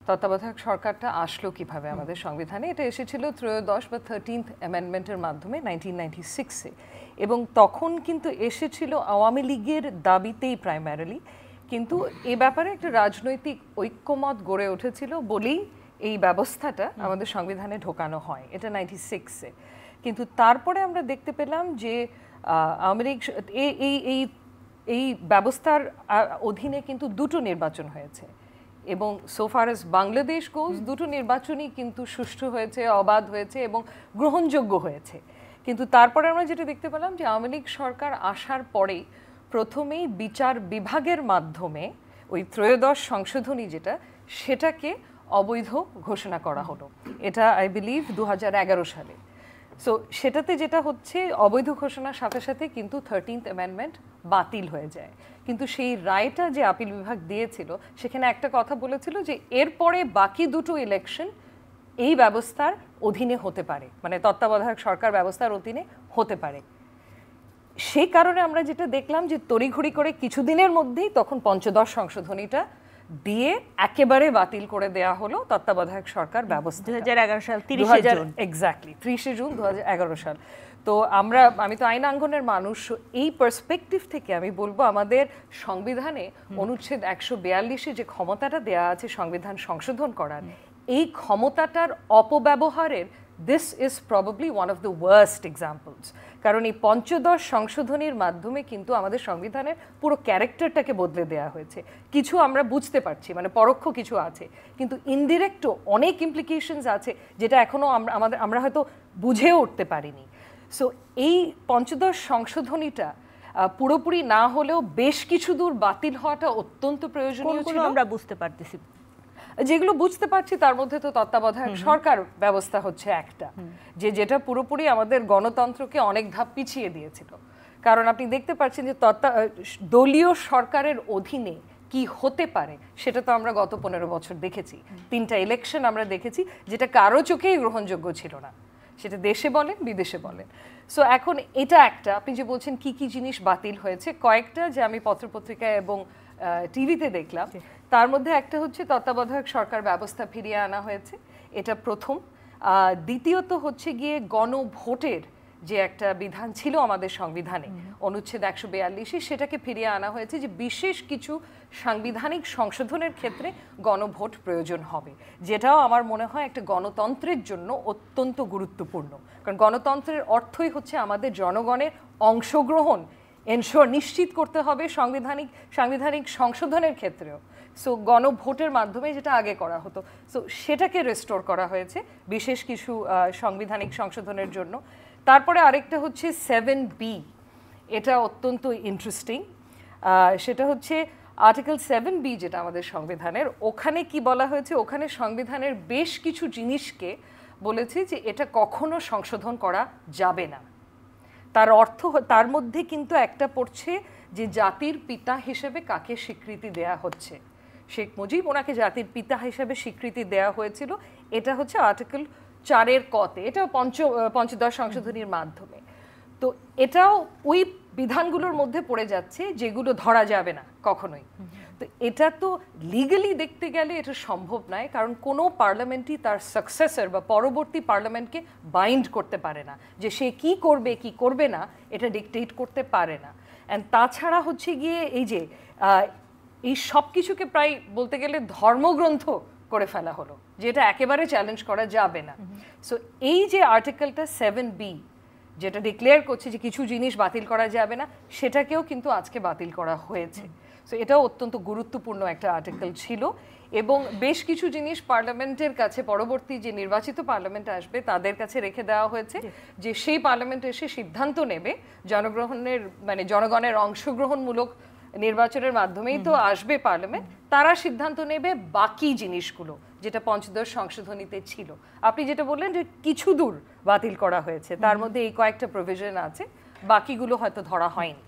তত্ত্বাবধায়ক সরকারটা আসলো কিভাবে আমাদের সংবিধানে? এটা এসেছিল ত্রয়োদশ বা 13th অ্যামেন্ডমেন্টের মাধ্যমে 1996-এ, এবং তখন কিন্তু এসেছিল আওয়ামী লীগের দাবিতেই প্রাইমারিলি। কিন্তু এ ব্যাপারে একটা রাজনৈতিক ঐক্যমত গড়ে উঠেছিল বলেই এই ব্যবস্থাটা আমাদের সংবিধানে ঢোকানো হয়, এটা 96-এ। কিন্তু তারপরে আমরা দেখতে পেলাম যে আওয়ামী লীগ এই ব্যবস্থার অধীনে কিন্তু দুটো নির্বাচন হয়েছে, এবং সোফার এজ বাংলাদেশ গোজ দুটো নির্বাচনই কিন্তু সুষ্ঠু হয়েছে, অবাধ হয়েছে এবং গ্রহণযোগ্য হয়েছে। কিন্তু তারপরে আমরা যেটা দেখতে পেলাম যে আওয়ামী লীগ সরকার আসার পরেই প্রথমেই বিচার বিভাগের মাধ্যমে ওই ত্রয়োদশ সংশোধনী যেটা, সেটাকে অবৈধ ঘোষণা করা হলো। এটা আই বিলিভ 2011 সালে। সো সেটাতে যেটা হচ্ছে, অবৈধ ঘোষণার সাথে সাথে কিন্তু 13th অ্যামেন্ডমেন্ট বাতিল হয়ে যায়। কিন্তু সেই রায়টা যে আপিল বিভাগ দিয়েছিল, সেখানে একটা কথা বলেছিল যে এরপরে বাকি দুটো ইলেকশন এই ব্যবস্থার অধীনে হতে পারে, মানে তত্ত্বাবধায়ক সরকার ব্যবস্থার অধীনে হতে পারে। সেই কারণে আমরা যেটা দেখলাম যে তড়িঘড়ি করে কিছুদিনের মধ্যেই তখন পঞ্চদশ সংশোধনীটা দিয়ে একেবারে বাতিল করে দেয়া হলো তত্ত্বাবধায়ক সরকার ব্যবস্থা 2011 সাল 30 জুন। এক্স্যাক্টলি 30 জুন 2011 সাল। তো আমি তো আইনাঙ্গনের মানুষ, এই পার্সপেক্টিভ থেকে আমি বলবো আমাদের সংবিধানে অনুচ্ছেদ 142-এ যে ক্ষমতাটা দেয়া আছে সংবিধান সংশোধন করার, এই ক্ষমতাটার অপব্যবহারের this is probably one of the worst examples. কারণ এই পঞ্চদশ সংশোধনীর মাধ্যমে কিন্তু আমাদের সংবিধানের পুরো ক্যারেক্টারটাকে বদলে দেওয়া হয়েছে। কিছু আমরা বুঝতে পারছি, মানে পরোক্ষ কিছু আছে, কিন্তু ইনডিরেক্টও অনেক ইমপ্লিকেশনস আছে যেটা এখনো আমরা হয়তো বুঝেও উঠতে পারিনি। সো এই পঞ্চদশ সংশোধনীটা পুরোপুরি না হলেও বেশ কিছু দূর বাতিল হওয়াটা অত্যন্ত প্রয়োজনীয় ছিল। আমরা বুঝতে পারতেছি, যেগুলো বুঝতে পারছি তার মধ্যে তো তত্ত্বাবধায়ক সরকার ব্যবস্থা হচ্ছে একটা, যেটা পুরোপুরি আমাদের গণতন্ত্রকে অনেক ধাপ পিছিয়ে দিয়েছিল। কারণ আপনি দেখতে পাচ্ছেন যে দলীয় সরকারের অধীনে কি হতে পারে সেটা তো আমরা গত 15 বছর দেখেছি। 3টা ইলেকশন আমরা দেখেছি যেটা কারো চোখেই গ্রহণযোগ্য ছিল না, সেটা দেশে বলেন বিদেশে বলেন। সো এখন এটা একটা, আপনি যে বলছেন কি কি জিনিস বাতিল হয়েছে, কয়েকটা যে আমি পত্রপত্রিকায় এবং টিভিতে দেখলাম, তার মধ্যে একটা হচ্ছে তত্ত্বাবধায়ক সরকার ব্যবস্থা ফিরিয়ে আনা হয়েছে, এটা প্রথম। দ্বিতীয়ত হচ্ছে গিয়ে গণভোটের যে একটা বিধান ছিল আমাদের সংবিধানে অনুচ্ছেদ 142-এ, সেটাকে ফিরিয়ে আনা হয়েছে যে বিশেষ কিছু সাংবিধানিক সংশোধনের ক্ষেত্রে গণভোট প্রয়োজন হবে, যেটাও আমার মনে হয় একটা গণতন্ত্রের জন্য অত্যন্ত গুরুত্বপূর্ণ। কারণ গণতন্ত্রের অর্থই হচ্ছে আমাদের জনগণের অংশগ্রহণ এনশোর নিশ্চিত করতে হবে সাংবিধানিক সংশোধনের ক্ষেত্রেও। সো গণভোটের মাধ্যমে যেটা আগে করা হতো, সো সেটাকে রেস্টোর করা হয়েছে বিশেষ কিছু সাংবিধানিক সংশোধনের জন্য। তারপরে আরেকটা হচ্ছে 7B, এটা অত্যন্ত ইন্টারেস্টিং। সেটা হচ্ছে আর্টিকেল 7B যেটা আমাদের সংবিধানের, ওখানে কি বলা হয়েছে, ওখানে সংবিধানের বেশ কিছু জিনিসকে বলেছে যে এটা কখনো সংশোধন করা যাবে না। তার অর্থ, তার মধ্যে কিন্তু একটা পড়ছে যে জাতির পিতা হিসেবে কাকে স্বীকৃতি দেয়া হচ্ছে। শেখ মুজিব, ওনাকে জাতির পিতা হিসেবে স্বীকৃতি দেয়া হয়েছিল, এটা হচ্ছে আর্টিকেল 4-এর কতে, এটা পঞ্চদশ সংশোধনীর মাধ্যমে। তো এটাও ওই বিধানগুলোর মধ্যে পড়ে যাচ্ছে যেগুলো ধরা যাবে না কখনোই। তো এটা তো লিগালি দেখতে গেলে এটা সম্ভব নয়, কারণ কোনো পার্লামেন্টই তার সাকসেসর বা পরবর্তী পার্লামেন্টকে বাইন্ড করতে পারে না, যে সে কি করবে কি করবে না এটা ডিকটেট করতে পারে না। অ্যান্ড তাছাড়া হচ্ছে গিয়ে এই সব কিছুকে প্রায় বলতে গেলে ধর্মগ্রন্থ করে ফেলা হলো, যেটা একেবারে চ্যালেঞ্জ করা যাবে না। সো এই যে আর্টিকেলটা 7B যেটা ডিক্লেয়ার করছে যে কিছু জিনিস বাতিল করা যাবে না, সেটাকেও কিন্তু আজকে বাতিল করা হয়েছে। সো এটাও অত্যন্ত গুরুত্বপূর্ণ একটা আর্টিকেল ছিল। এবং বেশ কিছু জিনিস পার্লামেন্টের কাছে, পরবর্তী যে নির্বাচিত পার্লামেন্ট আসবে তাদের কাছে রেখে দেওয়া হয়েছে, যে সেই পার্লামেন্ট এসে সিদ্ধান্ত নেবে জনগণের অংশগ্রহণমূলক নির্বাচনের মাধ্যমেই তো আসবে পার্লামেন্ট, তারা সিদ্ধান্ত নেবে বাকি জিনিসগুলো যেটা পঞ্চদশ সংশোধনীতে ছিল। আপনি যেটা বললেন যে কিছু দূর বাতিল করা হয়েছে, তার মধ্যে এই কয়েকটা প্রভিশন আছে, বাকিগুলো হয়তো ধরা হয়নি।